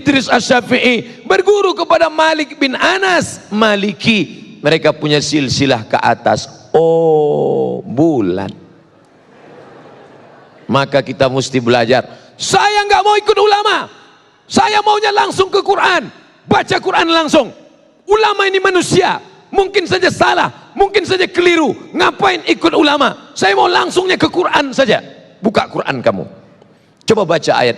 Idris Asy-Syafi'i berguru kepada Malik bin Anas Maliki. Mereka punya silsilah ke atas. Oh, bulan. Maka kita mesti belajar. Saya nggak mau ikut ulama, saya maunya langsung ke Quran, baca Quran langsung. Ulama ini manusia, mungkin saja salah, mungkin saja keliru. Ngapain ikut ulama? Saya mau langsungnya ke Quran saja. Buka Quran kamu, coba baca ayat.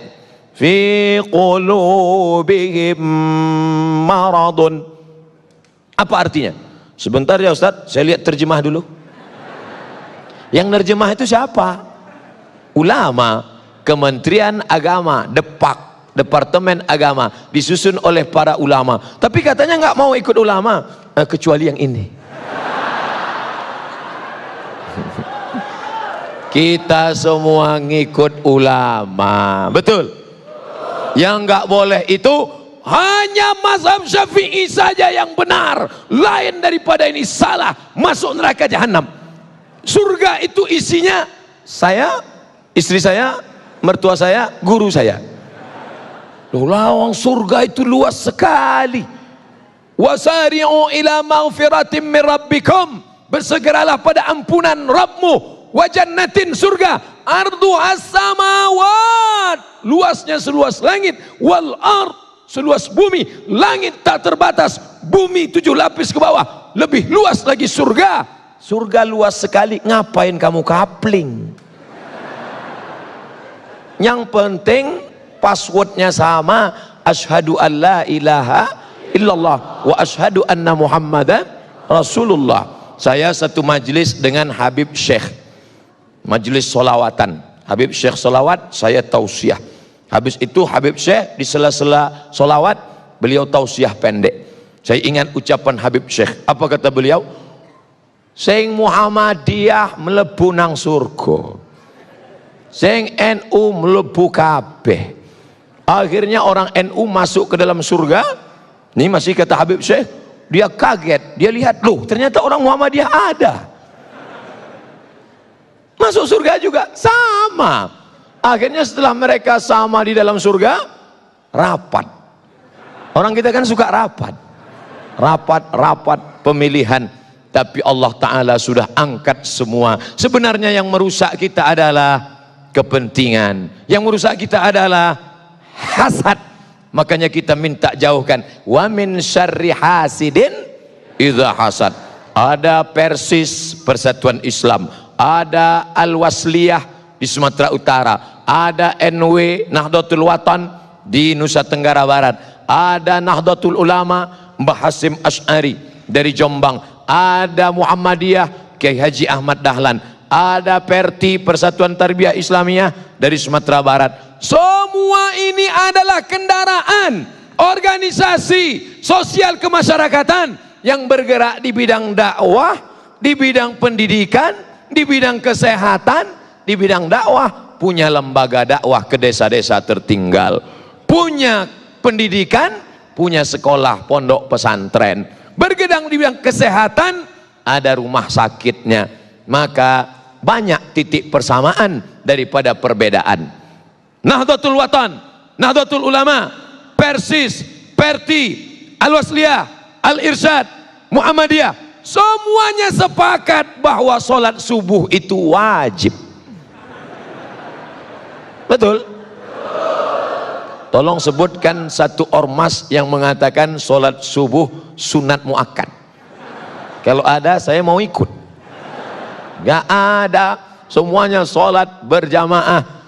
Fi qulubihim maradun. Apa artinya? Sebentar ya Ustaz, saya lihat terjemah dulu. Yang nerjemah itu siapa? Ulama, Kementerian Agama, Depak, Departemen Agama, disusun oleh para ulama. Tapi katanya nggak mau ikut ulama, kecuali yang ini. Kita semua ngikut ulama, betul? Yang nggak boleh itu hanya mazhab Syafi'i saja yang benar, lain daripada ini salah, masuk neraka jahanam. Surga itu isinya saya, istri saya, mertua saya, guru saya. Loh, lawang surga itu luas sekali. Wasari'u ila maghfiratin min rabbikum, bersegeralah pada ampunan Rabbmu, wa jannatin, surga, arduhas samawat, luasnya seluas langit, wal ard, seluas bumi. Langit tak terbatas, bumi 7 lapis ke bawah, lebih luas lagi surga. Surga luas sekali, ngapain kamu kapling? Yang penting passwordnya sama, asyhadu an la ilaha illallah wa asyhadu anna muhammadan rasulullah. Saya satu majelis dengan Habib Syekh, majelis solawatan. Habib Syekh solawat, saya tausiah. Habis itu Habib Syekh di sela-sela solawat, beliau tausiah pendek. Saya ingat ucapan Habib Syekh, apa kata beliau? Sing Muhammadiyah mlebu nang surga, sing NU mlebu kabeh. Akhirnya orang NU masuk ke dalam surga. Ini masih kata Habib Syekh, dia kaget, dia lihat, loh ternyata orang Muhammadiyah ada, masuk surga juga sama. Akhirnya setelah mereka sama di dalam surga, rapat. Orang kita kan suka rapat, rapat pemilihan. Tapi Allah Ta'ala sudah angkat semua. Sebenarnya yang merusak kita adalah kepentingan, yang merusak kita adalah hasad. Makanya kita minta jauhkan. Wa min syarri hasidin idza hasad. Ada Persis, Persatuan Islam, ada Al-Wasliyah di Sumatera Utara, ada NW Nahdlatul Watan di Nusa Tenggara Barat, ada Nahdlatul Ulama Mbah Hasyim Asy'ari dari Jombang, ada Muhammadiyah Kiai Haji Ahmad Dahlan, ada Perti, Persatuan Tarbiyah Islamiyah dari Sumatera Barat. Semua ini adalah kendaraan organisasi sosial kemasyarakatan yang bergerak di bidang dakwah, di bidang pendidikan, di bidang kesehatan, di bidang dakwah. Punya lembaga dakwah ke desa-desa tertinggal, punya pendidikan, punya sekolah pondok pesantren. Bergedang di bidang kesehatan, ada rumah sakitnya. Maka banyak titik persamaan daripada perbedaan. Nahdlatul Watan, Nahdlatul Ulama, Persis, Perti, Al-Wasliyah, Al-Irsyad, Muhammadiyah, semuanya sepakat bahwa sholat subuh itu wajib. Betul? Tolong sebutkan satu ormas yang mengatakan sholat subuh sunat muakkad. Kalau ada, saya mau ikut. Gak ada, semuanya sholat berjamaah.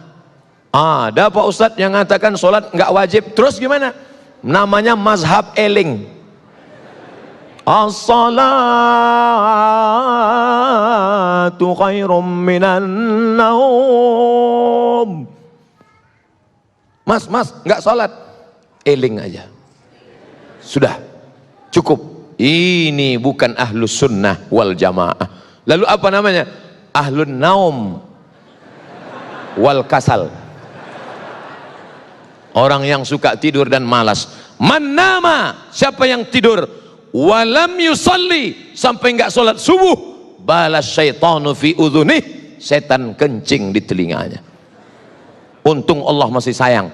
Ada Pak Ustadz yang mengatakan sholat nggak wajib. Terus gimana? Namanya mazhab eling. As-salatu khairum minan naum. Mas, nggak sholat, eling aja, sudah cukup. Ini bukan ahlus sunnah wal jamaah. Lalu apa namanya? Ahlun naum wal kasal. Orang yang suka tidur dan malas. Man nama, siapa yang tidur walam yusalli, sampai nggak sholat subuh, balas syaitanu fi udhunih, setan kencing di telinganya. Untung Allah masih sayang.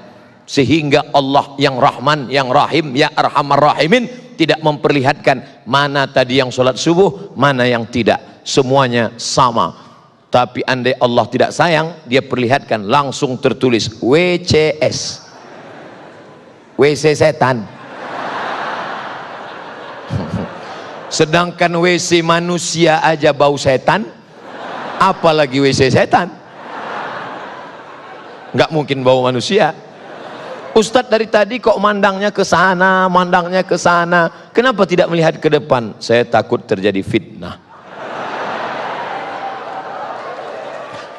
sehingga Allah yang Rahman, yang Rahim, ya Arhamar Rahimin tidak memperlihatkan mana tadi yang sholat subuh, mana yang tidak, semuanya sama. Tapi andai Allah tidak sayang, dia perlihatkan langsung tertulis WCS, WC setan. Sedangkan WC manusia aja bau setan, apalagi WC setan. Nggak mungkin bau manusia. Ustadz dari tadi kok mandangnya ke sana, mandangnya ke sana. Kenapa tidak melihat ke depan? Saya takut terjadi fitnah.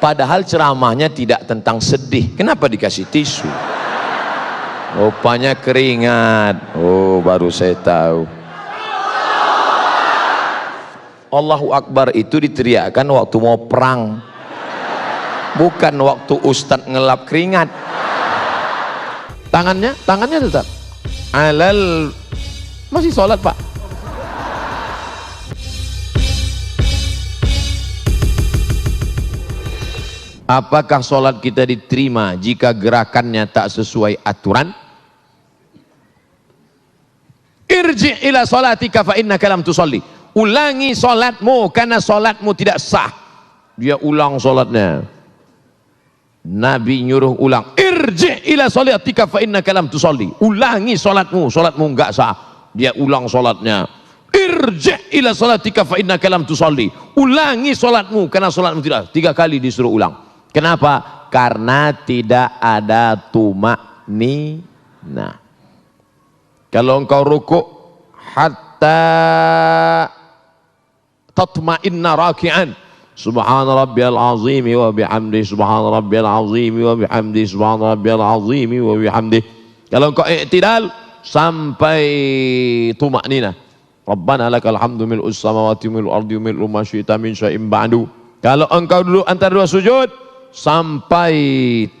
Padahal ceramahnya tidak tentang sedih. Kenapa dikasih tisu? Rupanya keringat. Oh, baru saya tahu. Allahu Akbar itu diteriakkan waktu mau perang, bukan waktu Ustadz ngelap keringat. Tangannya tetap alal, masih sholat Pak. Apakah sholat kita diterima jika gerakannya tak sesuai aturan? Irji ila sholatika fa innaka lam tusolli. Ulangi sholatmu karena sholatmu tidak sah. Dia ulang sholatnya. Nabi nyuruh ulang, irji ila sholatika fa innaka lam tusolli. Ulangi sholatmu, sholatmu enggak sah. Dia ulang sholatnya. Irji ila sholatika fa innaka lam tusolli. Ulangi sholatmu karena sholatmu tidak. 3 kali disuruh ulang. Kenapa? Karena tidak ada tumakninah. Kalau engkau rukuk hatta tatma'inna raki'an, subhana rabbiyal azim wa bihamdi, subhana rabbiyal azim wa bihamdi, subhana rabbiyal azim wa bihamdi. Kalau engkau i'tidal sampai tumakninah, rabbana lakal hamdu mil'us samawati mil'ul ardi mil'u ma syi'ta min syai'in ba'du. Kalau engkau dulu antara 2 sujud sampai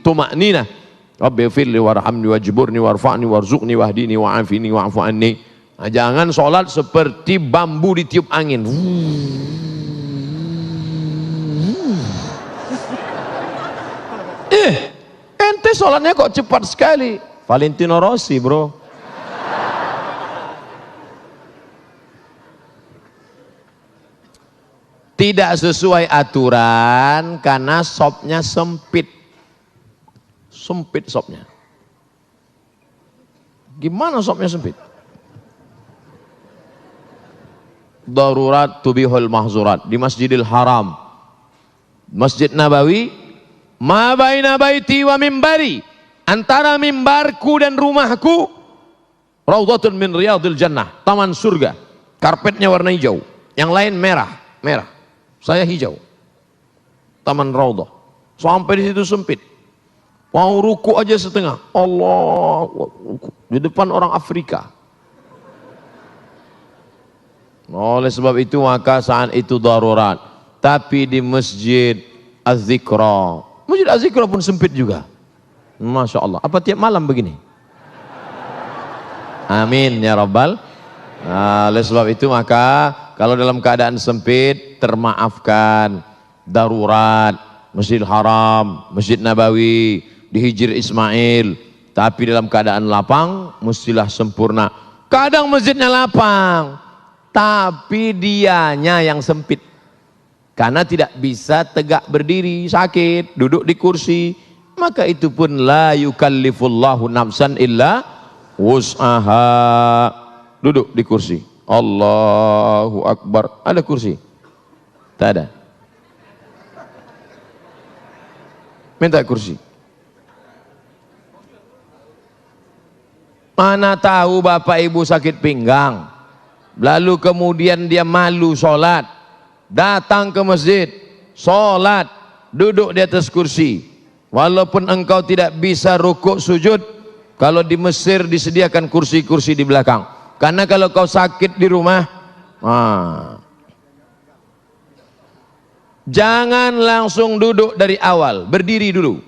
tumakninah, rabbi firli warhamni wajburni warfa'ni warzuqni wahdini wa'afini wa'fu anni. Nah, jangan sholat seperti bambu ditiup angin. Ente sholatnya kok cepat sekali. Valentino Rossi bro. Tidak sesuai aturan karena sopnya sempit. Sempit sopnya. Gimana sopnya sempit? Darurat tubihul mahzurat. Di Masjidil Haram, Masjid Nabawi, ma baina baiti wa mimbari, antara mimbarku dan rumahku, raudhatun min riyadil jannah, taman surga. Karpetnya warna hijau, yang lain merah, saya hijau. Taman raudhah. Sampai di situ sempit. Mau ruku aja setengah. Allah, di depan orang Afrika. Oleh sebab itu maka saat itu darurat. Tapi di Masjid Az-Zikra, Masjid Az-Zikra pun sempit juga. Masya Allah. Apa tiap malam begini? Amin ya Rabbal. Oleh sebab itu maka kalau dalam keadaan sempit termaafkan. Darurat, Masjidil Haram, Masjid Nabawi, di Hijr Ismail. Tapi dalam keadaan lapang mestilah sempurna. Kadang masjidnya lapang, tapi dianya yang sempit. Karena tidak bisa tegak berdiri, sakit, duduk di kursi. Maka itu pun la yukallifullahu nafsan illa wus'aha. Duduk di kursi. Allahu Akbar. Ada kursi? Tak ada. Minta kursi. Mana tahu bapak ibu sakit pinggang, lalu kemudian dia malu sholat, datang ke masjid, sholat, duduk di atas kursi. Walaupun engkau tidak bisa rukuk sujud, kalau di Mesir disediakan kursi-kursi di belakang. Karena kalau kau sakit di rumah, jangan langsung duduk dari awal, berdiri dulu.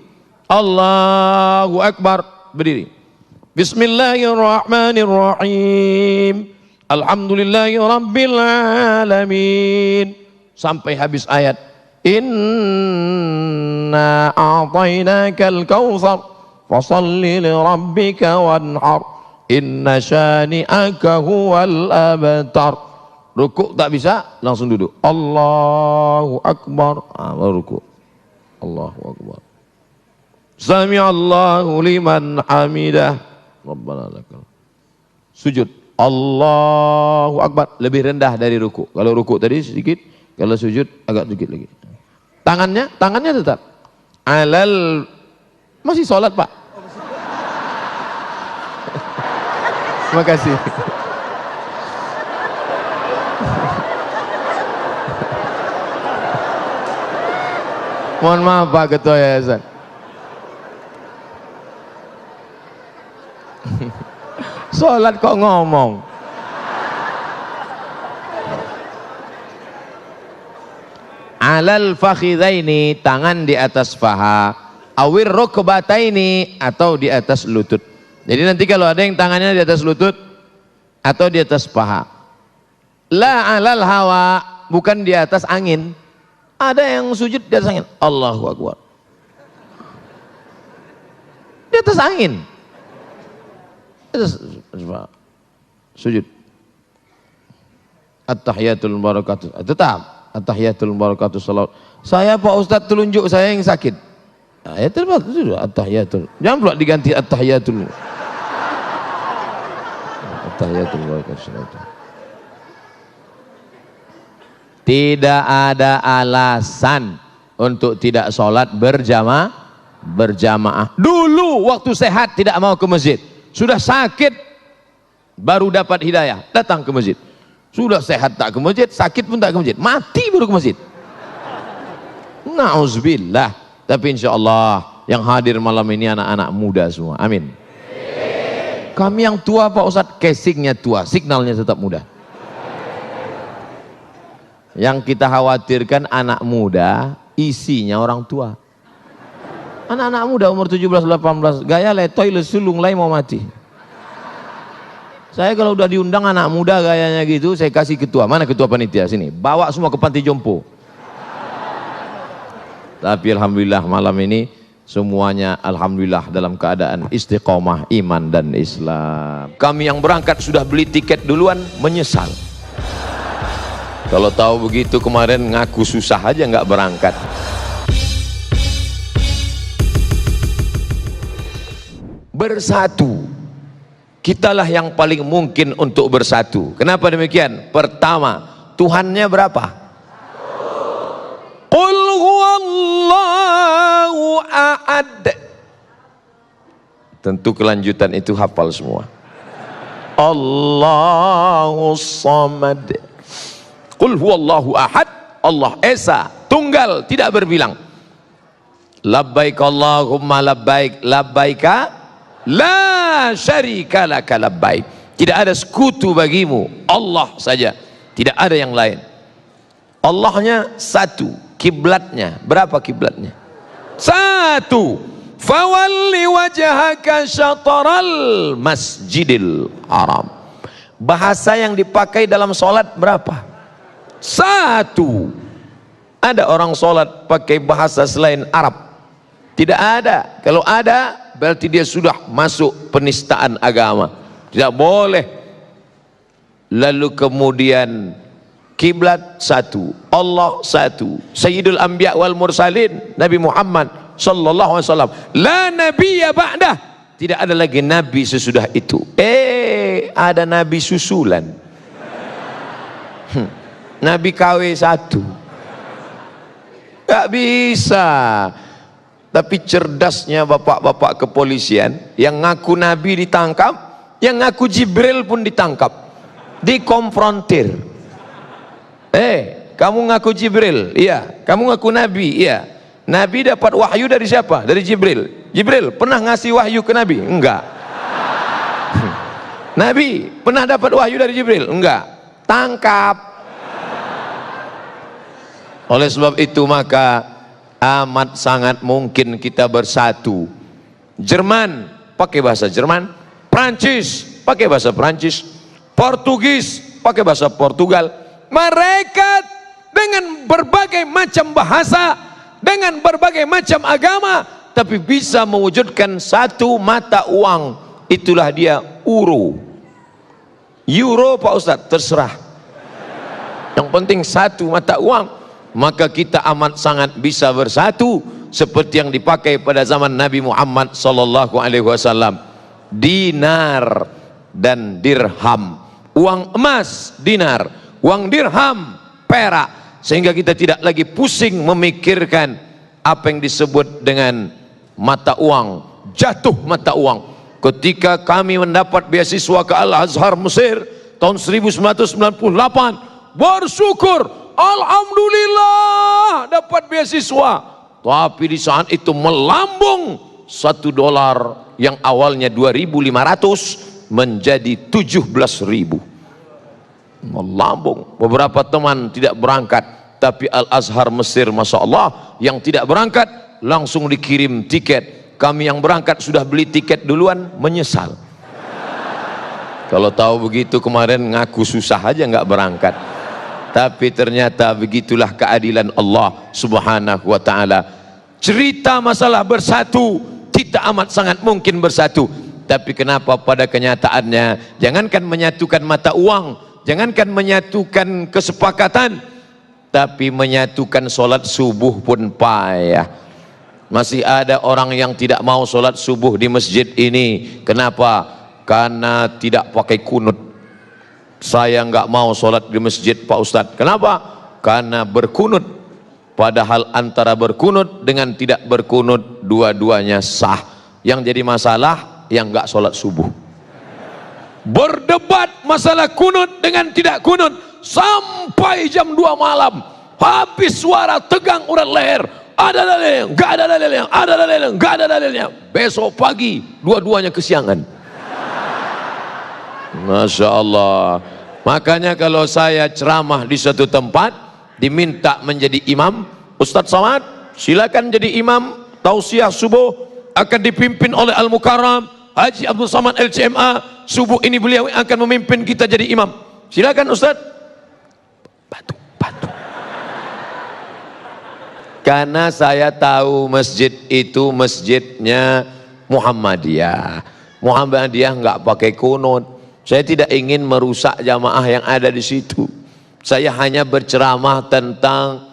Allahu Akbar, berdiri. Bismillahirrahmanirrahim. Alhamdulillahi rabbil alamin. Sampai habis ayat. Inna a'tainakal kautsar Fasalli li rabbika wanhar. Inna syani'aka huwal abtar. Rukuk tak bisa, langsung duduk. Allahu Akbar. Baru rukuk. Allahu Akbar. Sami'allahu liman hamidah. Rabbana lakal. Sujud. Allahu Akbar. Lebih rendah dari rukuk. Kalau rukuk tadi sedikit, kalau sujud agak sedikit lagi. Tangannya tetap. Masih sholat, Pak. Terima kasih. Mohon maaf Pak Ketua Yayasan. Sholat kok ngomong. Alal fakhidaini, tangan di atas paha. Awir rukbataini, atau di atas lutut. Jadi nanti kalau ada yang tangannya di atas lutut atau di atas paha. La alal hawa, bukan di atas angin. Ada yang sujud di atas angin. Allahu Akbar. Di atas angin. Di atas sujud. At-tahiyatul barakatuh. Tetap. At-tahiyatul barakatuh salawat. Saya Pak Ustadz telunjuk saya yang sakit. Ya terus at-tahiyatul. Jangan pula diganti at-tahiyatul. At-tahiyatul barakatuh salawat. Tidak ada alasan untuk tidak sholat berjamaah. Dulu waktu sehat tidak mau ke masjid. Sudah sakit baru dapat hidayah, datang ke masjid. Sudah sehat tak ke masjid, sakit pun tak ke masjid. Mati baru ke masjid. Na'udzubillah. Tapi insya Allah yang hadir malam ini anak-anak muda semua. Amin. Kami yang tua Pak Ustadz, casingnya tua, signalnya tetap muda. Yang kita khawatirkan anak muda, isinya orang tua. Anak-anak muda umur 17-18, gaya letoy lesulung lai mau mati. Saya kalau udah diundang anak muda gayanya gitu, saya kasih ketua. Mana ketua panitia? Sini, bawa semua ke panti jompo. Tapi alhamdulillah malam ini semuanya alhamdulillah dalam keadaan istiqomah iman dan Islam. Kami yang berangkat sudah beli tiket duluan, menyesal. Kalau tahu begitu kemarin ngaku susah aja nggak berangkat. Bersatu, kitalah yang paling mungkin untuk bersatu. Kenapa demikian? Pertama, Tuhannya berapa? Qul huwallahu ahad. Tentu kelanjutan itu hafal semua. Allahus samad. Qul huwallahu ahad, Allah Esa, tunggal, tidak berbilang. Labbaik Allahumma labbaik, labbaika la syarika laka labbaik. Tidak ada sekutu bagimu, Allah saja, tidak ada yang lain. Allahnya satu, kiblatnya berapa kiblatnya? Satu. Fawalli wajhaka syataral masjidil haram. Bahasa yang dipakai dalam sholat berapa? Satu. Ada orang sholat pakai bahasa selain Arab? Tidak ada. Kalau ada berarti dia sudah masuk penistaan agama. Tidak boleh. Lalu kemudian kiblat satu, Allah satu, Sayyidul Anbiya wal Mursalin, Nabi Muhammad sallallahu alaihi wasallam. La nabiyya ba'dah. Tidak ada lagi nabi sesudah itu. Ada nabi susulan. Nabi KW 1 gak bisa. Tapi cerdasnya bapak-bapak kepolisian, yang ngaku Nabi ditangkap, yang ngaku Jibril pun ditangkap, dikonfrontir. Kamu ngaku Jibril? Iya. Kamu ngaku Nabi? Iya. Nabi dapat wahyu dari siapa? Dari Jibril. Jibril pernah ngasih wahyu ke Nabi? Enggak. Nabi pernah dapat wahyu dari Jibril? Enggak. Tangkap. Oleh sebab itu maka amat sangat mungkin kita bersatu. Jerman pakai bahasa Jerman, Prancis pakai bahasa Prancis, Portugis pakai bahasa Portugal. Mereka dengan berbagai macam bahasa, dengan berbagai macam agama, tapi bisa mewujudkan satu mata uang, itulah dia euro. Euro Pak Ustadz, terserah, yang penting satu mata uang. Maka kita amat sangat bisa bersatu seperti yang dipakai pada zaman Nabi Muhammad sallallahu alaihi wasallam. Dinar dan dirham, uang emas dinar, uang dirham perak, sehingga kita tidak lagi pusing memikirkan apa yang disebut dengan mata uang, jatuh mata uang. Ketika kami mendapat beasiswa ke Al-Azhar Mesir tahun 1998, bersyukur, alhamdulillah dapat beasiswa. Tapi di saat itu melambung, $1 yang awalnya 2.500 menjadi 17.000. Melambung. Beberapa teman tidak berangkat, tapi Al-Azhar Mesir, Masya Allah, yang tidak berangkat langsung dikirim tiket. Kami yang berangkat sudah beli tiket duluan, menyesal. Kalau tahu begitu kemarin ngaku susah aja nggak berangkat. Tapi ternyata begitulah keadilan Allah subhanahu wa ta'ala. Cerita masalah bersatu, kita amat sangat mungkin bersatu. Tapi kenapa pada kenyataannya, jangankan menyatukan mata uang, jangankan menyatukan kesepakatan, tapi menyatukan sholat subuh pun payah. Masih ada orang yang tidak mau sholat subuh di masjid ini. Kenapa? Karena tidak pakai kunut. Saya nggak mau sholat di masjid Pak Ustadz. Kenapa? Karena berkunut. Padahal antara berkunut dengan tidak berkunut, dua-duanya sah. Yang jadi masalah yang nggak sholat subuh. Berdebat masalah kunut dengan tidak kunut sampai jam 2 malam. Habis suara tegang urat leher. Ada dalilnya, nggak ada dalilnya, ada dalilnya, nggak ada dalilnya. Besok pagi dua-duanya kesiangan. Masya Allah. Makanya kalau saya ceramah di suatu tempat, diminta menjadi imam, Ustadz Somad silakan jadi imam. Tausiah subuh akan dipimpin oleh Al-Mukarram Haji Abdul Somad LCMA. Subuh ini beliau akan memimpin kita jadi imam. Silakan Ustadz. Batu. Karena saya tahu masjid itu masjidnya Muhammadiyah. Muhammadiyah nggak pakai kunut. Saya tidak ingin merusak jamaah yang ada di situ. Saya hanya berceramah tentang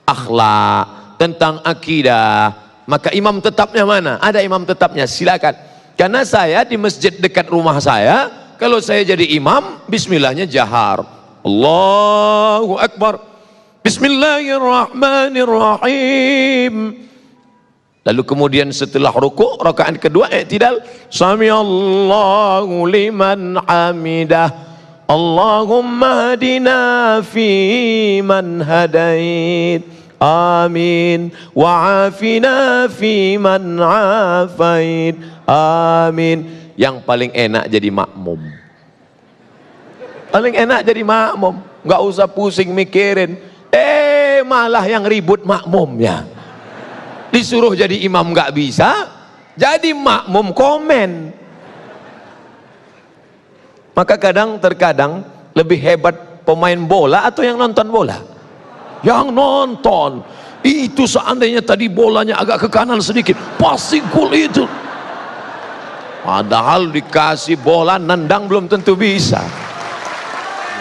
akhlak, tentang akidah. Maka imam tetapnya mana? Ada imam tetapnya, silakan. Karena saya di masjid dekat rumah saya, kalau saya jadi imam, bismillahnya jahar. Allahu Akbar. Bismillahirrahmanirrahim. Lalu kemudian setelah rukuk, rakaat kedua i'tidal, samiallahu liman hamidah, Allahumma hadina fi man hadait, amin, wa afina fi man afait, amin. Yang paling enak jadi makmum. Paling enak jadi makmum, nggak usah pusing mikirin. Malah yang ribut makmumnya. Disuruh jadi imam nggak bisa, jadi makmum komen. Maka terkadang lebih hebat pemain bola atau yang nonton bola? Yang nonton. Itu seandainya tadi bolanya agak ke kanan sedikit, pasti gol itu. Padahal dikasih bola nendang belum tentu bisa.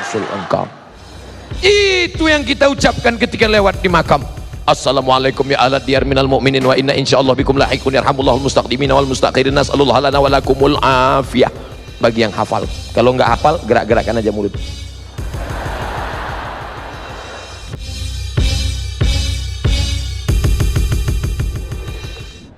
Musul engkau. Itu yang kita ucapkan ketika lewat di makam. Assalamualaikum ya ahla diyar minal mu'minin wa inna insyaallah bikum lahiqun yarhamullahul mustaqdimin wal mustakhirin, nas'alullah lana wa lakumul afiyah. Bagi yang hafal. Kalau nggak hafal, gerak-gerakkan aja mulut.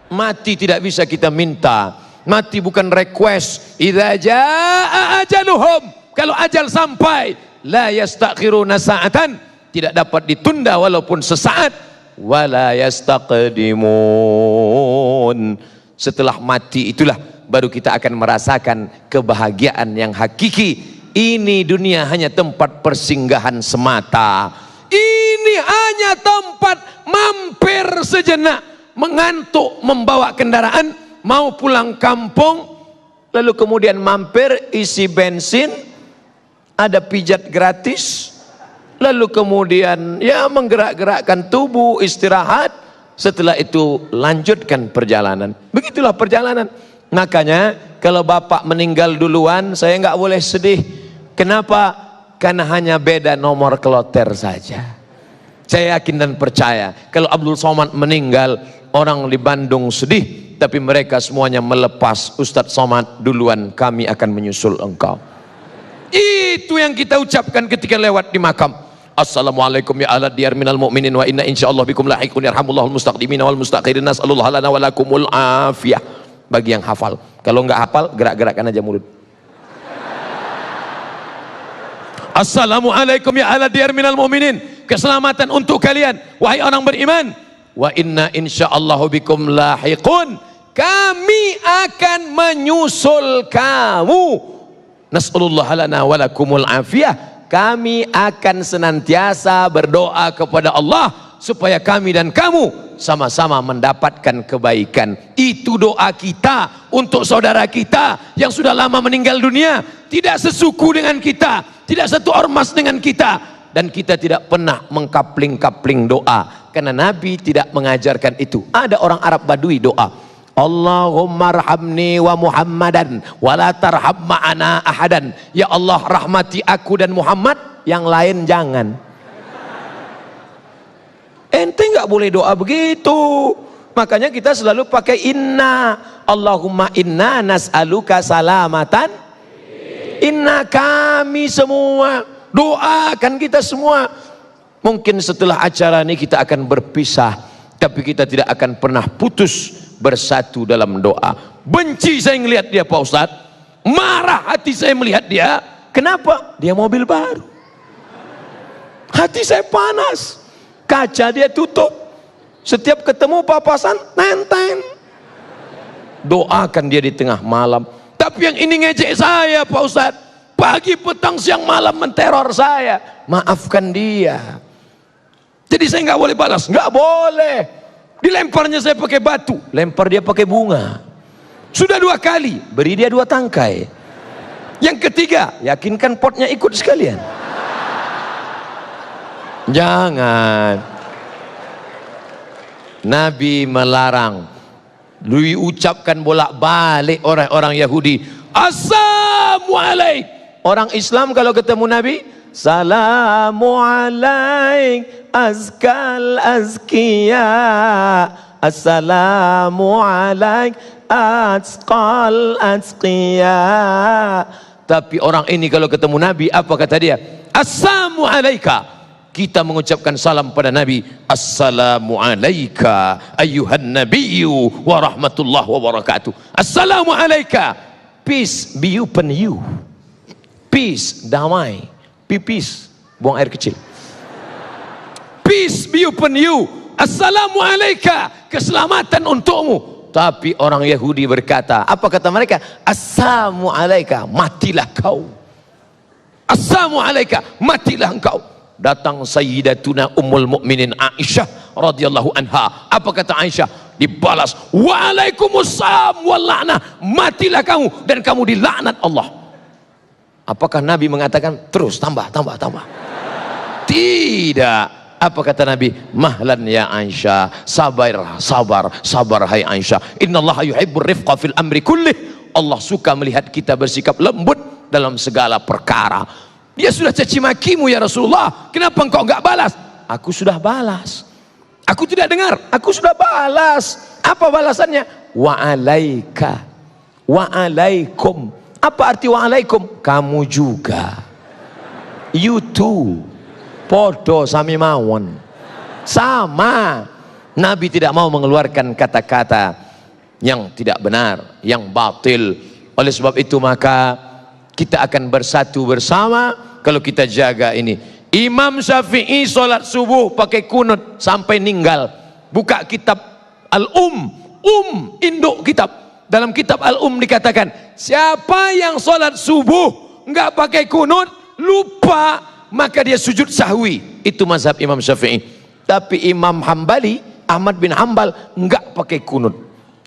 Mati tidak bisa kita minta. Mati bukan request. Idza jaa ajaluhum. Kalau ajal sampai, la yastakhiruna sa'atan, tidak dapat ditunda walaupun sesaat, wala yastaqdimun. Setelah mati itulah baru kita akan merasakan kebahagiaan yang hakiki. Ini dunia hanya tempat persinggahan semata. Ini hanya tempat mampir sejenak, mengantuk, membawa kendaraan, mau pulang kampung, lalu kemudian mampir isi bensin, ada pijat gratis, lalu kemudian ya menggerak-gerakkan tubuh, istirahat, setelah itu lanjutkan perjalanan. Begitulah perjalanan. Makanya kalau bapak meninggal duluan, saya nggak boleh sedih. Kenapa? Karena hanya beda nomor kloter saja. Saya yakin dan percaya kalau Abdul Somad meninggal, orang di Bandung sedih, tapi mereka semuanya melepas, Ustadz Somad duluan, kami akan menyusul engkau. Itu yang kita ucapkan ketika lewat di makam. Assalamualaikum ya ahla diyar minal mu'minin wa inna insyaallah bikum lahiqun yarhamullahul mustaqdimin wal mustakhirin nas'alullah lana wa lakumul afiyah. Bagi yang hafal. Kalau enggak hafal, gerak-gerakkan aja mulut. Assalamualaikum ya ahla diyar minal mu'minin. Keselamatan untuk kalian wahai orang beriman. Wa inna insyaallah bikum lahiqun. Kami akan menyusul kamu. Nas'alullah lana wa lakumul afiyah. Kami akan senantiasa berdoa kepada Allah supaya kami dan kamu sama-sama mendapatkan kebaikan. Itu doa kita untuk saudara kita yang sudah lama meninggal dunia, tidak sesuku dengan kita, tidak satu ormas dengan kita, dan kita tidak pernah mengkapling-kapling doa karena Nabi tidak mengajarkan itu. Ada orang Arab Badui doa, Allahumma arhamni wa Muhammadan wa la tarham ma'ana ahadan. Ya Allah, rahmati aku dan Muhammad, yang lain jangan. Ente nggak boleh doa begitu. Makanya kita selalu pakai inna. Allahumma inna nas'aluka salamatan. Inna, kami semua. Doakan kita semua. Mungkin setelah acara ini kita akan berpisah, tapi kita tidak akan pernah putus bersatu dalam doa. Benci saya melihat dia Pak Ustadz, marah hati saya melihat dia. Kenapa? Dia mobil baru, hati saya panas, kaca dia tutup, setiap ketemu papasan nenteng. Doakan dia di tengah malam. Tapi yang ini ngejek saya Pak Ustadz, pagi petang siang malam menteror saya. Maafkan dia. Jadi saya nggak boleh balas, nggak boleh. Dilemparnya saya pakai batu, lempar dia pakai bunga. Sudah 2 kali, beri dia 2 tangkai. Yang ketiga, yakinkan potnya ikut sekalian. Jangan. Nabi melarang. Diucapkan bolak-balik orang-orang Yahudi, Assalamualaikum. Orang Islam kalau ketemu Nabi, Salamu alaik azkal azkiya. Assalamu alaik azkal azkiya. Tapi orang ini kalau ketemu Nabi, apa kata dia? Assalamu alaika. Kita mengucapkan salam pada Nabi, Assalamu alaika ayyuhan nabiyyu wa rahmatullah wa barakatuh. Assalamu alaika, peace be upon you. Peace, damai. Pipis, buang air kecil. Peace be upon you. Assalamu alaika, keselamatan untukmu. Tapi orang Yahudi berkata, apa kata mereka? Assalamu alaika, matilah kau. Assalamu alaika, matilah engkau. Datang Sayyidatuna Ummul Mukminin Aisyah radhiyallahu anha. Apa kata Aisyah? Dibalas, waalaikumsalam wal la'nah, matilah kamu dan kamu dilaknat Allah. Apakah Nabi mengatakan terus tambah? Tidak. Apa kata Nabi? Mahlan ya Aisyah, sabar hai Aisyah. Innallaha yuhibbur rifqa fil amri kullih. Allah suka melihat kita bersikap lembut dalam segala perkara. Dia sudah caci makimu ya Rasulullah, kenapa engkau enggak balas? Aku sudah balas. Aku tidak dengar, aku sudah balas. Apa balasannya? Wa alaika, wa alaikum. Apa arti wa'alaikum? Kamu juga. You too. Podo sami mawon. Sama. Nabi tidak mau mengeluarkan kata-kata yang tidak benar, yang batil. Oleh sebab itu maka kita akan bersatu bersama kalau kita jaga ini. Imam Syafi'i sholat subuh pakai kunut sampai ninggal. Buka kitab induk kitab. Dalam kitab Al-Um dikatakan, siapa yang sholat subuh nggak pakai kunut, lupa, maka dia sujud sahwi. Itu mazhab Imam Syafi'i. Tapi Imam Hambali, Ahmad bin Hambal, nggak pakai kunut,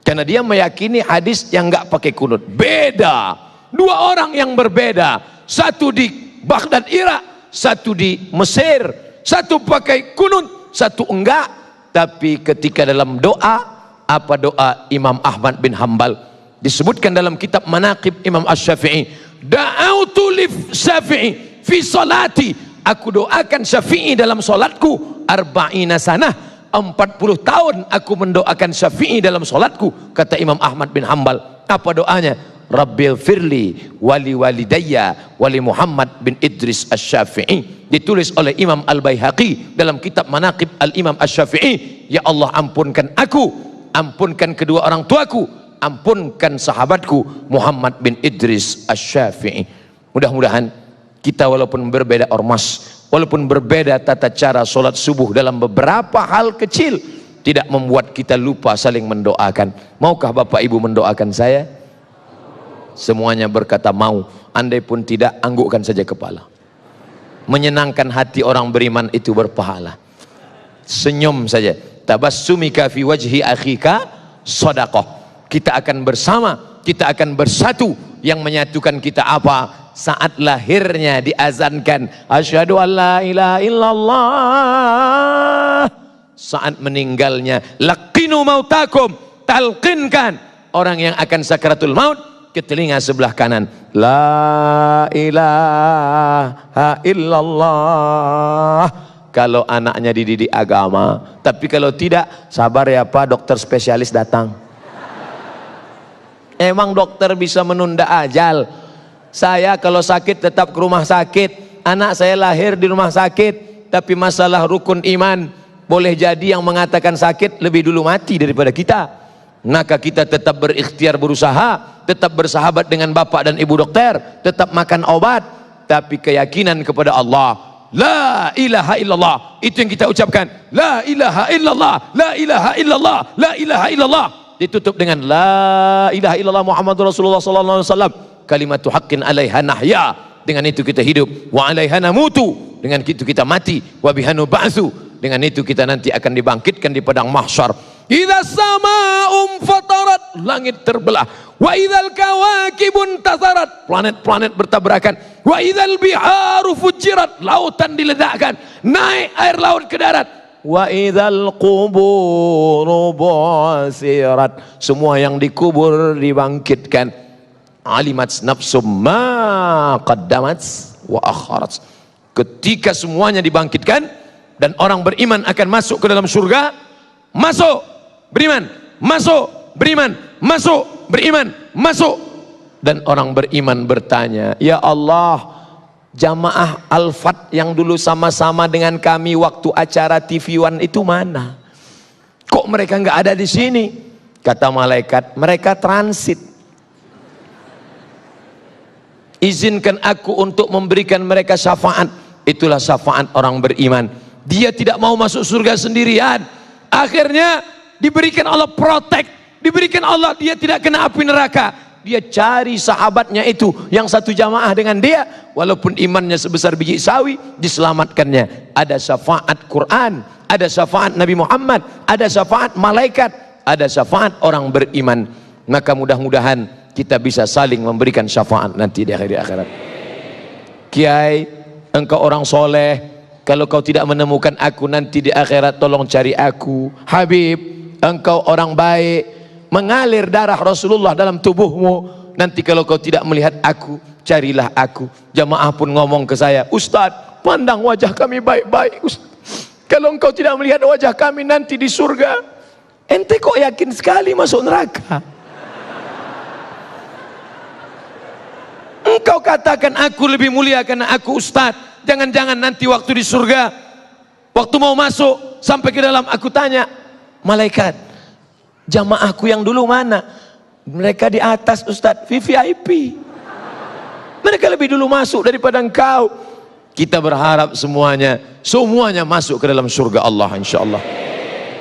karena dia meyakini hadis yang nggak pakai kunut. Beda. 2 orang yang berbeda. Satu di Baghdad Irak, satu di Mesir. Satu pakai kunut, satu enggak. Tapi ketika dalam doa, apa doa Imam Ahmad bin Hanbal? Disebutkan dalam kitab Manaqib Imam Asy-Syafi'i, da'autu li Syafi'i fi salati, aku doakan Syafi'i dalam salatku, arba'ina sanah, 40 tahun aku mendoakan Syafi'i dalam salatku. Kata Imam Ahmad bin Hanbal, apa doanya? Rabbil firli wali walidayya wali Muhammad bin Idris Asy-Syafi'i. Ditulis oleh Imam Al-Baihaqi dalam kitab Manaqib Al-Imam Asy-Syafi'i. Ya Allah, ampunkan aku, ampunkan kedua orang tuaku, ampunkan sahabatku Muhammad bin Idris Asy-Syafi'i. Mudah-mudahan kita walaupun berbeda ormas, walaupun berbeda tata cara sholat subuh dalam beberapa hal kecil, tidak membuat kita lupa saling mendoakan. Maukah Bapak Ibu mendoakan saya? Semuanya berkata mau. Andai pun tidak, anggukkan saja kepala. Menyenangkan hati orang beriman itu berpahala. Senyum saja. Tabassumika fi wajhi akhika shadaqah. Kita akan bersama, kita akan bersatu. Yang menyatukan kita apa? Saat lahirnya diazankan, asyhadu an la ilaha illallah. Saat meninggalnya, laqinu mautakum, talqinkan orang yang akan sakaratul maut ke telinga sebelah kanan, la ilaha illallah. Kalau anaknya dididik agama. Tapi kalau tidak, sabar ya Pak, dokter spesialis datang. Emang dokter bisa menunda ajal? Saya kalau sakit tetap ke rumah sakit. Anak saya lahir di rumah sakit. Tapi masalah rukun iman, boleh jadi yang mengatakan sakit lebih dulu mati daripada kita. Maka kita tetap berikhtiar berusaha, tetap bersahabat dengan bapak dan ibu dokter, tetap makan obat, tapi keyakinan kepada Allah, la ilaha illallah, itu yang kita ucapkan, la ilaha illallah, la ilaha illallah, la ilaha illallah, ditutup dengan la ilaha illallah Muhammadur Rasulullah sallallahu alaihi wasallam, kalimatu haqqin alaiha nahya, dengan itu kita hidup, wa alaiha namutu, dengan itu kita mati, wa bihanu ba'su, dengan itu kita nanti akan dibangkitkan di padang mahsyar. Idza sama'um fatarat, langit terbelah. Wa idzal kawakibun tasarat, planet-planet bertabrakan. Wa idzal biharu fujirat, lautan diledakkan, naik air laut ke darat. Wa idzal quburu bu'sirat, semua yang dikubur dibangkitkan. Alimat nafsum ma qaddamat wa akharat, ketika semuanya dibangkitkan dan orang beriman akan masuk ke dalam surga, masuk beriman, masuk beriman, masuk beriman, masuk. Dan orang beriman bertanya, ya Allah, jamaah Al-Fat yang dulu sama-sama dengan kami waktu acara TV One itu mana? Kok mereka nggak ada di sini? Kata malaikat, mereka transit. Izinkan aku untuk memberikan mereka syafaat. Itulah syafaat orang beriman. Dia tidak mau masuk surga sendirian. Akhirnya diberikan Allah protect, diberikan Allah dia tidak kena api neraka. Dia cari sahabatnya itu yang satu jamaah dengan dia, walaupun imannya sebesar biji sawi, diselamatkannya. Ada syafaat Quran, ada syafaat Nabi Muhammad, ada syafaat malaikat, ada syafaat orang beriman. Maka mudah-mudahan kita bisa saling memberikan syafaat nanti di akhirat. Kiai, engkau orang soleh, kalau kau tidak menemukan aku nanti di akhirat, tolong cari aku. Habib, engkau orang baik, mengalir darah Rasulullah dalam tubuhmu, nanti kalau kau tidak melihat aku, carilah aku. Jamaah pun ngomong ke saya, Ustadz, pandang wajah kami baik-baik, kalau engkau tidak melihat wajah kami nanti di surga, ente kok yakin sekali masuk neraka? Engkau katakan aku lebih mulia karena aku Ustadz. Jangan-jangan nanti waktu di surga, waktu mau masuk, sampai ke dalam aku tanya, malaikat, jamaahku yang dulu mana? Mereka di atas Ustadz, VIP. Mereka lebih dulu masuk daripada engkau. Kita berharap semuanya masuk ke dalam surga Allah insyaAllah.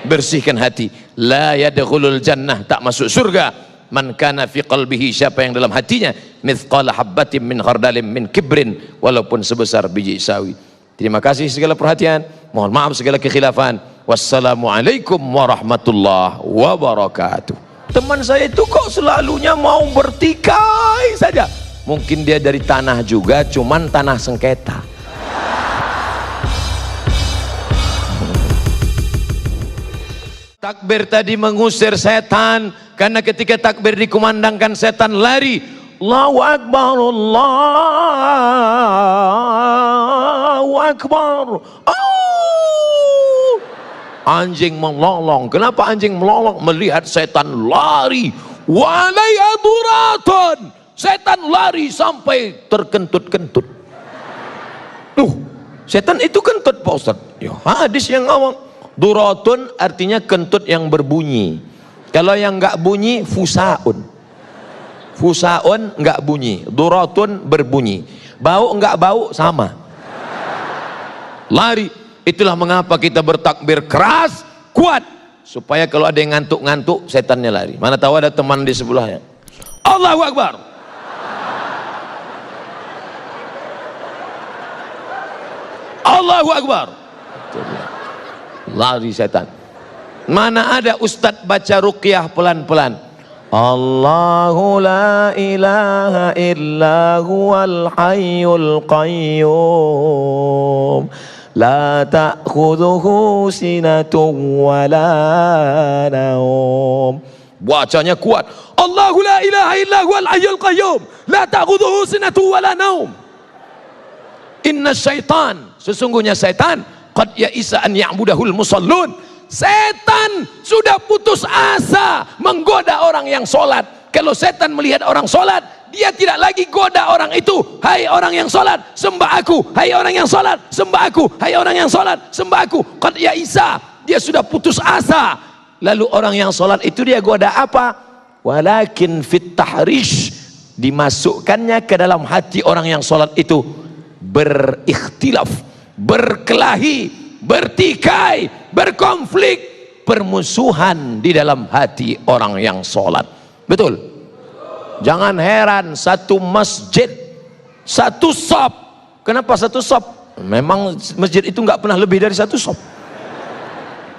Bersihkan hati. La yadkhulul jannah, tak masuk surga. Man kana fi qalbihi, siapa yang dalam hatinya mithqala habbatin min khardalin min kibrin, walaupun sebesar biji sawi. Terima kasih segala perhatian, mohon maaf segala kekhilafan. Wassalamualaikum warahmatullahi wabarakatuh. Teman saya itu kok selalunya mau bertikai saja. Mungkin dia dari tanah juga, cuman tanah sengketa. Takbir tadi mengusir setan, karena ketika takbir dikumandangkan setan lari. Allahu Akbar, Allahu Akbar. Oh! Anjing melolong. Kenapa anjing melolong? Melihat setan lari. Walaiha duratun. Setan lari sampai terkentut-kentut. Setan itu kentut Pak Ustaz. Ya, hadis yang ngomong. Duratun artinya kentut yang berbunyi. Kalau yang enggak bunyi, fusaun. Fusaun enggak bunyi, duratun berbunyi. Bau enggak bau, sama. Lari. Itulah mengapa kita bertakbir keras, kuat, supaya kalau ada yang ngantuk-ngantuk, setannya lari. Mana tahu ada teman di sebelahnya. Allahu Akbar. Allahu Akbar. Lari setan. Mana ada ustadz baca ruqyah pelan-pelan. Allahu la ilaha illa huwal hayyul qayyum la ta'khudhuhu sinatun wa la naum. Bacanya kuat. Allahu la ilaha illa huwal hayyul qayyum la ta'khudhuhu sinatun wa la naum. Inna syaitan, sesungguhnya setan, qad ya'isa an ya'budahul musallun. Setan sudah putus asa menggoda orang yang sholat. Kalau setan melihat orang sholat, dia tidak lagi goda orang itu. Hai orang yang sholat, sembah aku. Hai orang yang sholat, sembah aku. Hai orang yang sholat, sembah aku. Qad ya'isa, dia sudah putus asa. Lalu orang yang sholat itu dia goda apa? Walakin fit tahrish, dimasukkannya ke dalam hati orang yang sholat itu berikhtilaf, berkelahi, bertikai, berkonflik, permusuhan di dalam hati orang yang sholat. Betul? Jangan heran satu masjid, satu shop. Kenapa satu shop? Memang masjid itu nggak pernah lebih dari satu shop.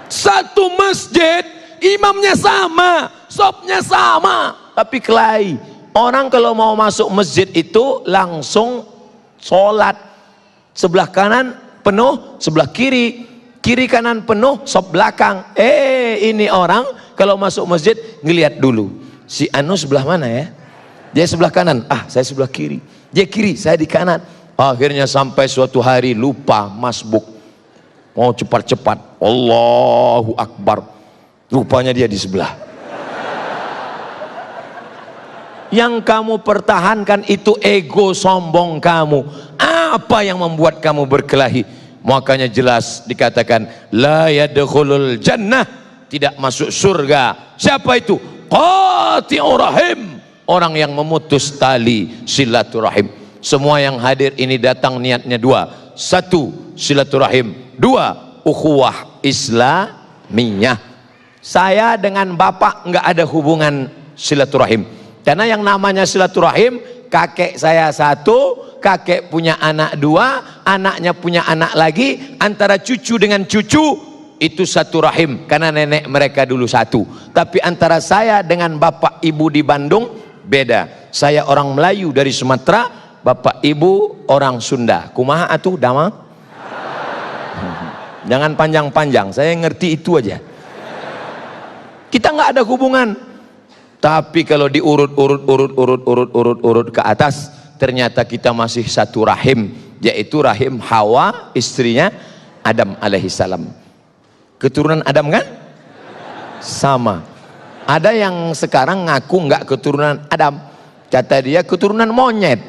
Satu masjid, imamnya sama, shopnya sama, tapi kelahi. Orang kalau mau masuk masjid itu langsung sholat, sebelah kanan penuh, sebelah kiri, kiri kanan penuh, shop belakang. Ini orang kalau masuk masjid ngelihat dulu, si anu sebelah mana ya? Dia sebelah kanan, saya sebelah kiri. Dia kiri, saya di kanan. Akhirnya sampai suatu hari lupa masbuk, mau cepat-cepat, Allahu Akbar, rupanya dia di sebelah. Yang kamu pertahankan itu ego sombong kamu. Apa yang membuat kamu berkelahi? Makanya jelas dikatakan la yadkhulul jannah, tidak masuk surga. Siapa itu? Qati'ur rahim, orang yang memutus tali silaturahim. Semua yang hadir ini datang niatnya dua. Satu, silaturahim. Dua, ukhuwah islamiyah. Saya dengan bapak nggak ada hubungan silaturahim. Karena yang namanya silaturahim, kakek saya satu, kakek punya anak dua, anaknya punya anak lagi, antara cucu dengan cucu itu satu rahim, karena nenek mereka dulu satu. Tapi antara saya dengan bapak ibu di Bandung beda. Saya orang Melayu dari Sumatera, bapak ibu orang Sunda. Kumaha atuh dama? Jangan panjang-panjang, saya ngerti itu aja. Kita nggak ada hubungan. Tapi kalau diurut ke atas, ternyata kita masih satu rahim, yaitu rahim Hawa, istrinya Adam alaihissalam. Keturunan Adam kan? Sama. Ada yang sekarang ngaku nggak keturunan Adam, kata dia keturunan monyet.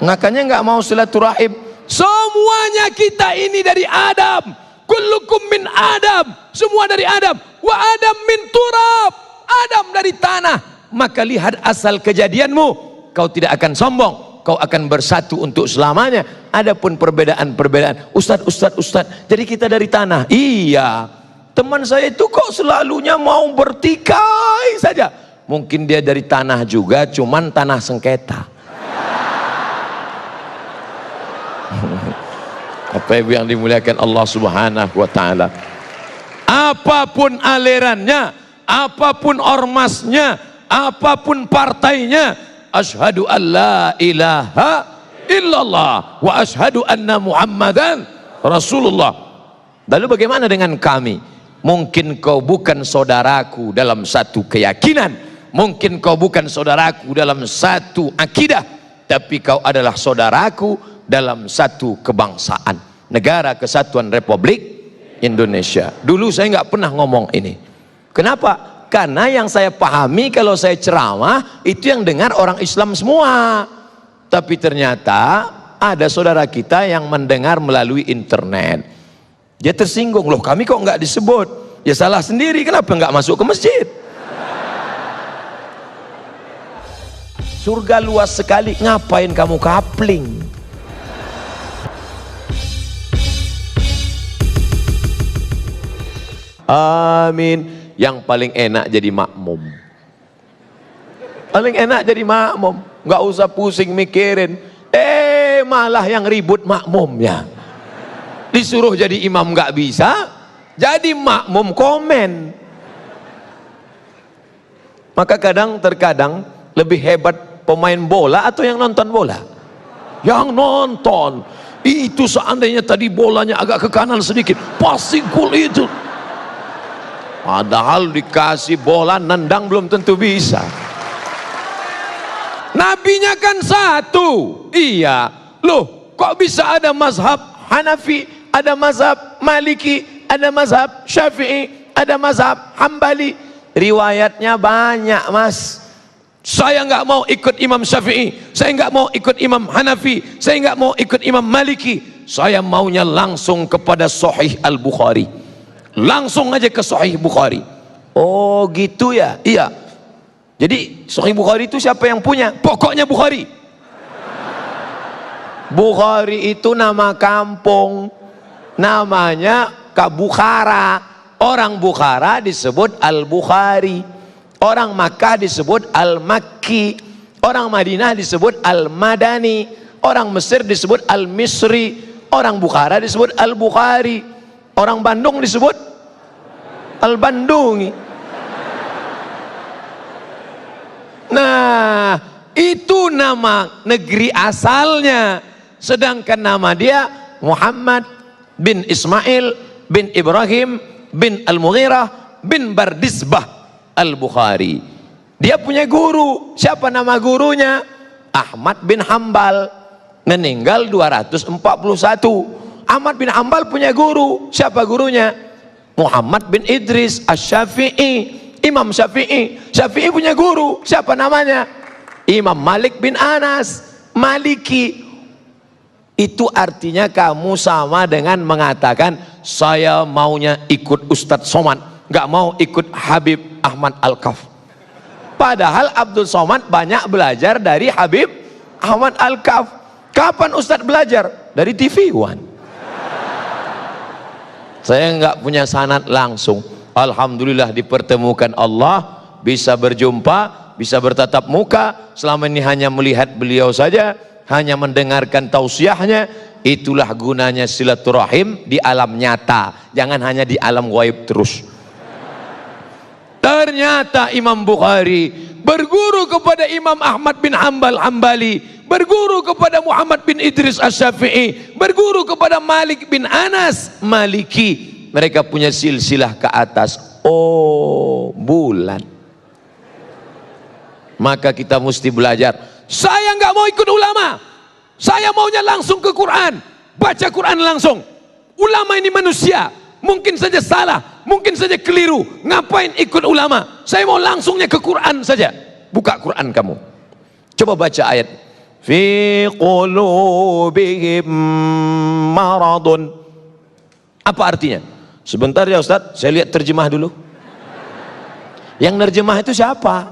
Makanya nggak mau silaturahim. Semuanya kita ini dari Adam. Kullukum min Adam, semua dari Adam. Wa Adam min turab, Adam dari tanah. Maka lihat asal kejadianmu, kau tidak akan sombong, kau akan bersatu untuk selamanya. Adapun perbedaan-perbedaan, Ustaz, jadi kita dari tanah. Iya, teman saya itu kok selalunya mau bertikai saja. Mungkin dia dari tanah juga, cuman tanah sengketa. Bapak Ibu yang dimuliakan Allah Subhanahu wa taala. Apapun alirannya, apapun ormasnya, apapun partainya, asyhadu an la ilaha illallah wa asyhadu anna Muhammadan Rasulullah. Lalu bagaimana dengan kami? Mungkin kau bukan saudaraku dalam satu keyakinan, mungkin kau bukan saudaraku dalam satu akidah, tapi kau adalah saudaraku dalam satu kebangsaan, Negara Kesatuan Republik Indonesia. Dulu saya nggak pernah ngomong ini. Kenapa? Karena yang saya pahami kalau saya ceramah itu yang dengar orang Islam semua. Tapi ternyata ada saudara kita yang mendengar melalui internet. Dia tersinggung, loh kami kok nggak disebut? Ya salah sendiri, kenapa nggak masuk ke masjid? Surga luas sekali, ngapain kamu kapling? Amin. Yang paling enak jadi makmum. Paling enak jadi makmum, nggak usah pusing mikirin. Malah yang ribut makmumnya. Disuruh jadi imam nggak bisa, jadi makmum komen. Maka terkadang lebih hebat pemain bola atau yang nonton bola? Yang nonton. Itu seandainya tadi bolanya agak ke kanan sedikit, pasti gol itu. Padahal dikasih bola nendang belum tentu bisa. Nabinya kan satu. Iya. Loh, kok bisa ada mazhab Hanafi, ada mazhab Maliki, ada mazhab Syafi'i, ada mazhab Hambali? Riwayatnya banyak, Mas. Saya nggak mau ikut Imam Syafi'i, saya nggak mau ikut Imam Hanafi, saya nggak mau ikut Imam Maliki. Saya maunya langsung kepada Sahih Al-Bukhari. Langsung aja ke Sahih Bukhari. Oh gitu ya? Iya. Jadi Sahih Bukhari itu siapa yang punya? Pokoknya Bukhari. Bukhari itu nama kampung, namanya Bukhara. Orang Bukhara disebut Al-Bukhari, orang Makkah disebut Al-Makki, orang Madinah disebut Al-Madani, orang Mesir disebut Al-Misri, orang Bukhara disebut Al-Bukhari, orang Bandung disebut Al-Bandungi. Nah, itu nama negeri asalnya. Sedangkan nama dia Muhammad bin Ismail bin Ibrahim bin Al-Mughirah bin Bardisbah Al-Bukhari. Dia punya guru. Siapa nama gurunya? Ahmad bin Hambal, meninggal 241. Ahmad bin Hambal punya guru. Siapa gurunya? Muhammad bin Idris Asy-Syafi'i, Imam Syafi'i. Syafi'i punya guru. Siapa namanya? Imam Malik bin Anas Maliki. Itu artinya kamu sama dengan mengatakan saya maunya ikut Ustadz Somad, nggak mau ikut Habib Ahmad Al-Kaf. Padahal Abdul Somad banyak belajar dari Habib Ahmad Al-Kaf. Kapan Ustadz belajar? Dari TV One. Saya nggak punya sanad langsung. Alhamdulillah dipertemukan Allah, bisa berjumpa, bisa bertatap muka. Selama ini hanya melihat beliau saja, hanya mendengarkan tausiahnya. Itulah gunanya silaturahim di alam nyata, jangan hanya di alam gaib terus. Ternyata Imam Bukhari berguru kepada Imam Ahmad bin Hambal Hambali, berguru kepada Muhammad bin Idris Asy-Syafi'i, berguru kepada Malik bin Anas Maliki. Mereka punya silsilah ke atas. Oh, bulan. Maka kita mesti belajar. Saya nggak mau ikut ulama, saya maunya langsung ke Quran, baca Quran langsung. Ulama ini manusia, mungkin saja salah, mungkin saja keliru. Ngapain ikut ulama? Saya mau langsungnya ke Quran saja. Buka Quran kamu, coba baca ayat fi qulubihim maradun. Apa artinya? Sebentar ya Ustaz, saya lihat terjemah dulu. Yang nerjemah itu siapa?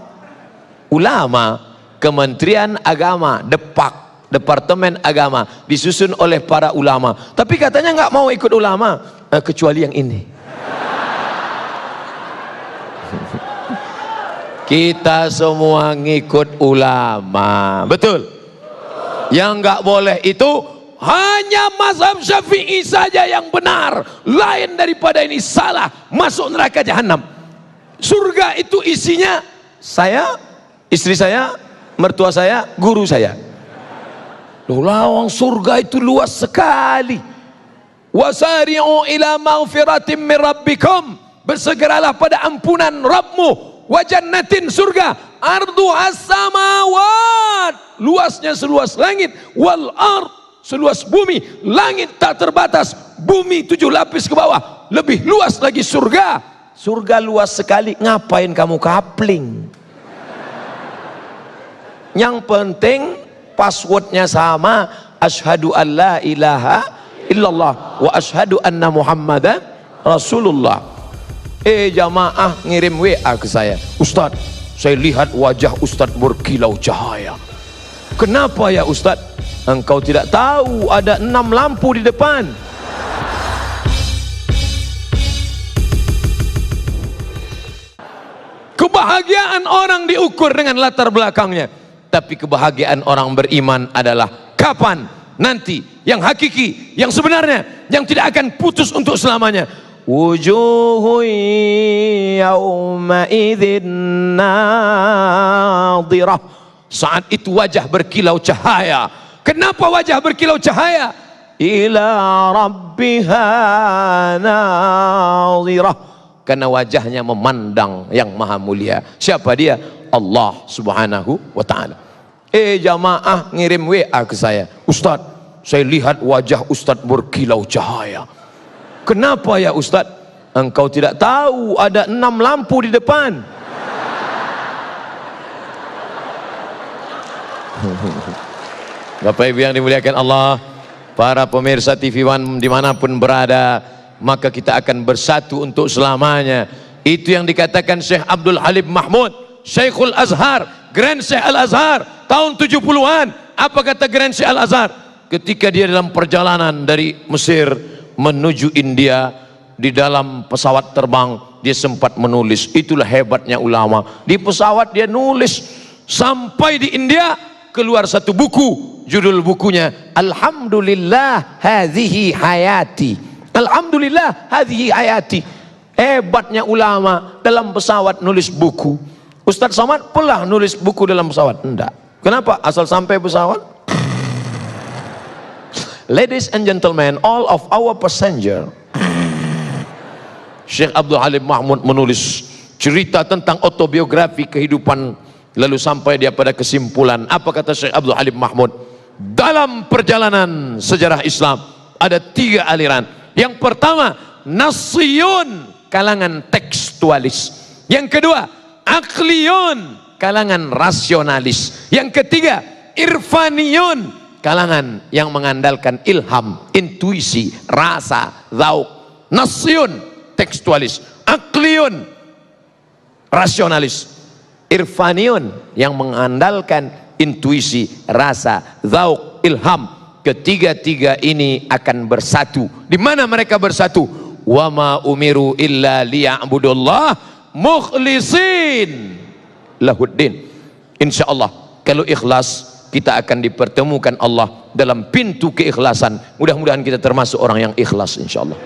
Ulama. Kementerian Agama, Departemen Agama, disusun oleh para ulama. Tapi katanya nggak mau ikut ulama, kecuali yang ini. Kita semua ngikut ulama, betul? Yang nggak boleh itu hanya mazhab Syafi'i saja yang benar, lain daripada ini salah, masuk neraka jahanam. Surga itu isinya saya, istri saya, mertua saya, guru saya. Loh, lawang surga itu luas sekali. Wasari'u ila maghfiratin min rabbikum. bersegeralah pada ampunan Rabbmu, wa jannatin, surga, ardu as-samawat, luasnya seluas langit, wal ard, seluas bumi. Langit tak terbatas, bumi 7 lapis ke bawah, lebih luas lagi surga. Surga luas sekali, ngapain kamu kapling? Yang penting passwordnya sama, asyhadu an la ilaha illallah wa asyhadu anna muhammadan rasulullah. Jamaah ngirim WA ke saya, Ustaz, saya lihat wajah Ustaz berkilau cahaya. Kenapa ya Ustaz? Engkau tidak tahu ada 6 lampu di depan. Kebahagiaan orang diukur dengan latar belakangnya, tapi kebahagiaan orang beriman adalah kapan? Nanti, yang hakiki, yang sebenarnya, yang tidak akan putus untuk selamanya. Wujuhu yawma idzin nadhirah. Saat itu wajah berkilau cahaya. Kenapa wajah berkilau cahaya? Ila rabbiha nadhirah. Karena wajahnya memandang yang maha mulia. Siapa dia? Allah subhanahu wa ta'ala. Jamaah ngirim WA ke saya, Ustaz, saya lihat wajah Ustaz berkilau cahaya. Kenapa ya Ustaz? Engkau tidak tahu ada 6 lampu di depan. Bapak Ibu yang dimuliakan Allah, para pemirsa TV One dimanapun berada, maka kita akan bersatu untuk selamanya. Itu yang dikatakan Syekh Abdul Halim Mahmud, Syekhul Azhar, Grand Syekh Al-Azhar tahun 70-an. Apa kata Grand Syekh Al-Azhar? Ketika dia dalam perjalanan dari Mesir menuju India, di dalam pesawat terbang dia sempat menulis. Itulah hebatnya ulama, di pesawat dia nulis. Sampai di India keluar satu buku, judul bukunya Alhamdulillah hadhihi hayati. Alhamdulillah hadhihi hayati. Hebatnya ulama, dalam pesawat nulis buku. Ustadz Somad pernah nulis buku dalam pesawat? Enggak. Kenapa? Asal sampai pesawat. Ladies and gentlemen, all of our passenger, Syekh Abdul Halim Mahmud menulis cerita tentang autobiografi kehidupan, lalu sampai dia pada kesimpulan. Apa kata Syekh Abdul Halim Mahmud? Dalam perjalanan sejarah Islam ada 3 aliran. Yang pertama, nasiyun, kalangan tekstualis. Yang kedua, akliyun, kalangan rasionalis. Yang ketiga, irfaniyun, kalangan yang mengandalkan ilham, intuisi, rasa, zauk. Nasiyun, tekstualis. Akliyun, rasionalis. Irfaniyun, yang mengandalkan intuisi, rasa, zauk, ilham. Ketiga-tiga ini akan bersatu. Di mana mereka bersatu? Wa ma umiru illa liya'budullah mukhlisin lahuddin. Insyaallah kalau ikhlas kita akan dipertemukan Allah dalam pintu keikhlasan. Mudah-mudahan kita termasuk orang yang ikhlas insyaallah.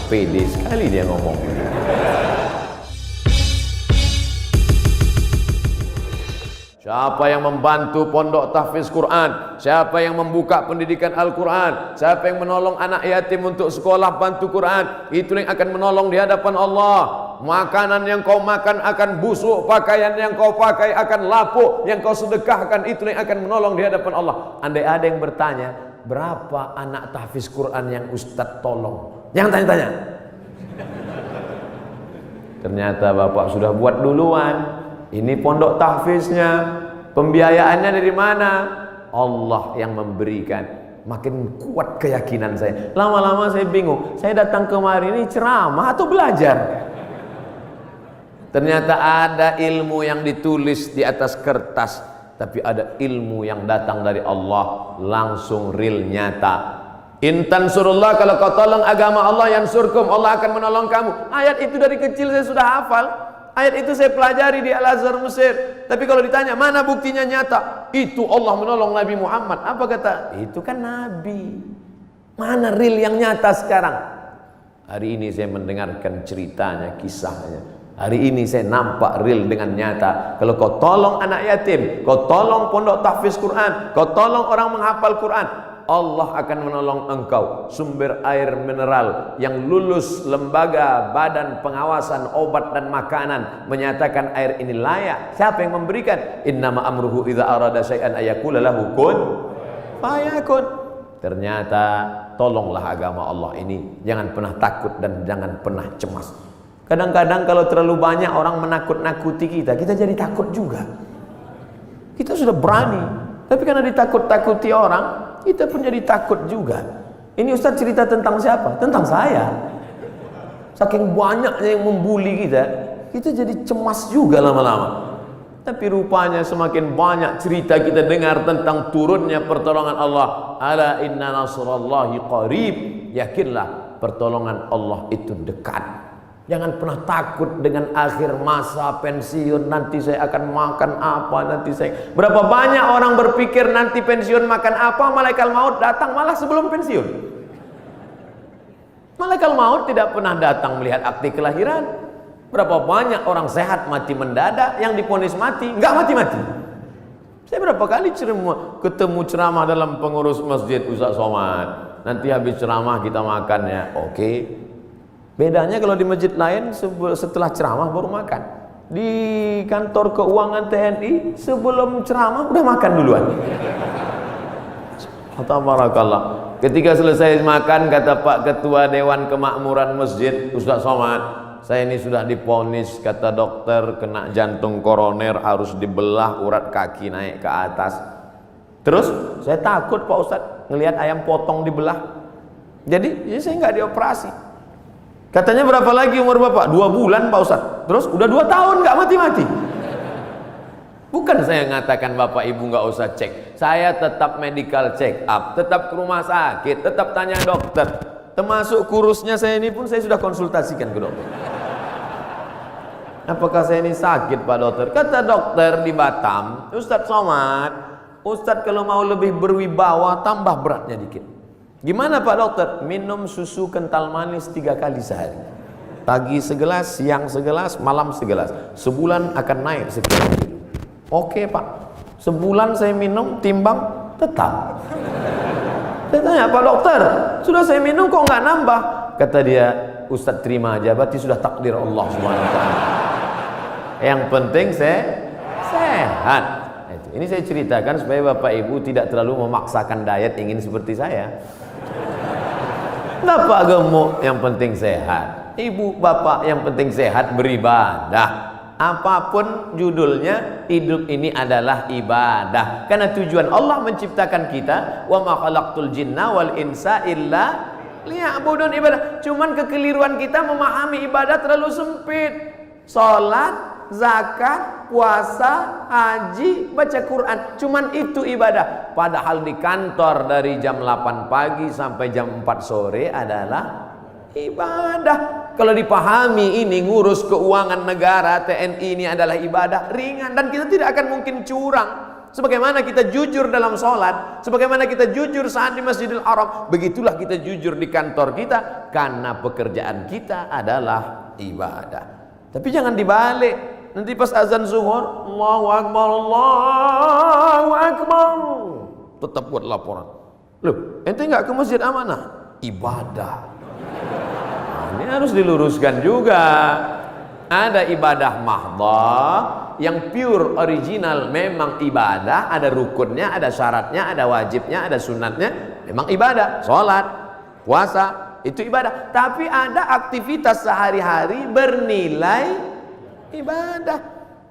Pede sekali dia ngomong. Siapa yang membantu pondok tahfiz Quran, siapa yang membuka pendidikan Al-Quran, siapa yang menolong anak yatim untuk sekolah bantu Quran, itu yang akan menolong di hadapan Allah. Makanan yang kau makan akan busuk, pakaian yang kau pakai akan lapuk, yang kau sedekahkan itu yang akan menolong di hadapan Allah. Andai ada yang bertanya, berapa anak tahfiz Quran yang Ustadz tolong? Jangan tanya-tanya. Ternyata Bapak sudah buat duluan. Ini pondok tahfiznya, pembiayaannya dari mana? Allah yang memberikan. Makin kuat keyakinan saya. Lama-lama saya bingung, saya datang kemari ini ceramah atau belajar? Ternyata ada ilmu yang ditulis di atas kertas, tapi ada ilmu yang datang dari Allah, langsung real, nyata. Intan surullah, kalau kau tolong agama Allah, yansurkum, Allah akan menolong kamu. Ayat itu dari kecil saya sudah hafal. Ayat itu saya pelajari di Al-Azhar Mesir. Tapi kalau ditanya mana buktinya nyata, itu Allah menolong Nabi Muhammad. Apa kata? Itu kan Nabi. Mana real yang nyata sekarang? Hari ini saya mendengarkan ceritanya, kisahnya. Hari ini saya nampak real dengan nyata. Kalau kau tolong anak yatim, kau tolong pondok tahfiz Quran, kau tolong orang menghafal Quran, Allah akan menolong engkau. Sumber air mineral yang lulus lembaga badan pengawasan obat dan makanan menyatakan air ini layak. Siapa yang memberikan? Innama amruhu idza arada syai'an ayaqula lahu kun fayakun. Ternyata tolonglah agama Allah ini. Jangan pernah takut dan jangan pernah cemas. Kadang-kadang kalau terlalu banyak orang menakut-nakuti kita jadi takut juga. Kita sudah berani, tapi karena ditakut-takuti orang, kita pun jadi takut juga. Ini Ustaz cerita tentang siapa? Tentang saya. Saking banyaknya yang membuli kita jadi cemas juga lama-lama. Tapi rupanya semakin banyak cerita kita dengar tentang turunnya pertolongan Allah. Ala inna nasrallahi qarib. Yakinlah pertolongan Allah itu dekat. Jangan pernah takut dengan akhir masa pensiun, nanti saya akan makan apa, nanti saya. Berapa banyak orang berpikir nanti pensiun makan apa, malaikat maut datang malah sebelum pensiun. Malaikat maut tidak pernah datang melihat akte kelahiran. Berapa banyak orang sehat mati mendadak, yang divonis mati, nggak mati-mati. Saya berapa kali ketemu ceramah dalam pengurus masjid, Ustaz Somad. Nanti habis ceramah kita makan ya, oke. Bedanya kalau di masjid lain setelah ceramah baru makan. Di kantor keuangan TNI sebelum ceramah udah makan duluan. Tabarakallah. Ketika selesai makan kata Pak Ketua Dewan Kemakmuran Masjid, Ustaz Somad, saya ini sudah divonis kata dokter kena jantung koroner, harus dibelah urat kaki naik ke atas. Terus saya takut Pak Ustadz ngelihat ayam potong dibelah. Jadi ya saya nggak dioperasi. Katanya berapa lagi umur Bapak? 2 bulan Pak Ustadz. Terus udah 2 tahun nggak mati-mati. Bukan saya ngatakan Bapak Ibu nggak usah cek. Saya tetap medical check up, tetap ke rumah sakit, tetap tanya dokter. Termasuk kurusnya saya ini pun saya sudah konsultasikan ke dokter. Apakah saya ini sakit Pak Dokter? Kata dokter di Batam, Ustadz Somad, Ustadz kalau mau lebih berwibawa tambah beratnya dikit. Gimana Pak Dokter? Minum susu kental manis 3 kali sehari. Pagi segelas, siang segelas, malam segelas. Sebulan akan naik sekian kilo. Oke Pak. Sebulan saya minum, timbang tetap. Saya tanya, Pak Dokter, sudah saya minum kok nggak nambah? Kata dia, Ustadz terima aja, berarti sudah takdir Allah SWT. Yang penting saya sehat. Ini saya ceritakan supaya Bapak Ibu tidak terlalu memaksakan diet ingin seperti saya. Bapak gemuk, yang penting sehat. Ibu bapak yang penting sehat, beribadah. Apapun judulnya, hidup ini adalah ibadah. Karena tujuan Allah menciptakan kita, wa ma khalaqtul jinna wal insa illa liya'budun, ibadah. Cuman kekeliruan kita memahami ibadah terlalu sempit. Salat, zakat, puasa, haji, baca Quran, cuman itu ibadah. Padahal di kantor dari jam 8 pagi sampai jam 4 sore adalah ibadah. Kalau dipahami ini ngurus keuangan negara, TNI ini adalah ibadah ringan, dan kita tidak akan mungkin curang. Sebagaimana kita jujur dalam sholat, sebagaimana kita jujur saat di Masjidil Haram, begitulah kita jujur di kantor kita, karena pekerjaan kita adalah ibadah. Tapi jangan dibalik. Nanti pas azan zuhur, Allahu Akbar, Allahu Akbar, tetap buat laporan. Loh, ente nggak ke masjid amanah? Ibadah. Nah, ini harus diluruskan juga. Ada ibadah mahdhah yang pure original, memang ibadah, ada rukunnya, ada syaratnya, ada wajibnya, ada sunatnya, memang ibadah. Sholat, puasa, itu ibadah. Tapi ada aktivitas sehari-hari bernilai ibadah.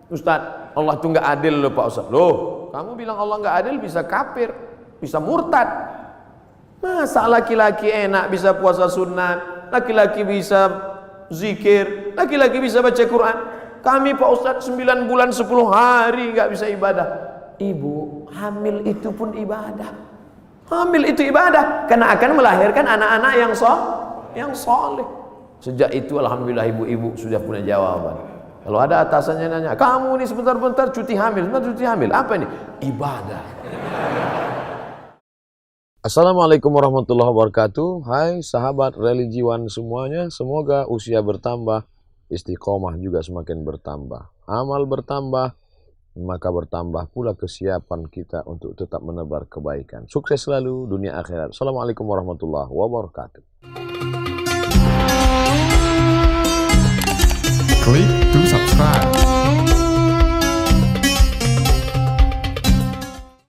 Ustaz, Allah itu nggak adil loh Pak Ustaz. Loh, kamu bilang Allah nggak adil, bisa kafir, bisa murtad. Masa laki-laki enak bisa puasa sunat, laki-laki bisa zikir, laki-laki bisa baca Quran. Kami Pak Ustaz 9 bulan 10 hari nggak bisa ibadah. Ibu, hamil itu pun ibadah. Hamil itu ibadah, karena akan melahirkan anak-anak yang soleh. Sejak itu alhamdulillah ibu-ibu sudah punya jawaban. Kalau ada atasannya nanya, kamu ini sebentar-bentar cuti hamil, apa ini? Ibadah. Assalamualaikum warahmatullahi wabarakatuh. Hai sahabat religiwan semuanya, semoga usia bertambah, istiqomah juga semakin bertambah, amal bertambah, maka bertambah pula kesiapan kita untuk tetap menebar kebaikan. Sukses selalu dunia akhirat. Assalamualaikum warahmatullahi wabarakatuh. Click to subscribe.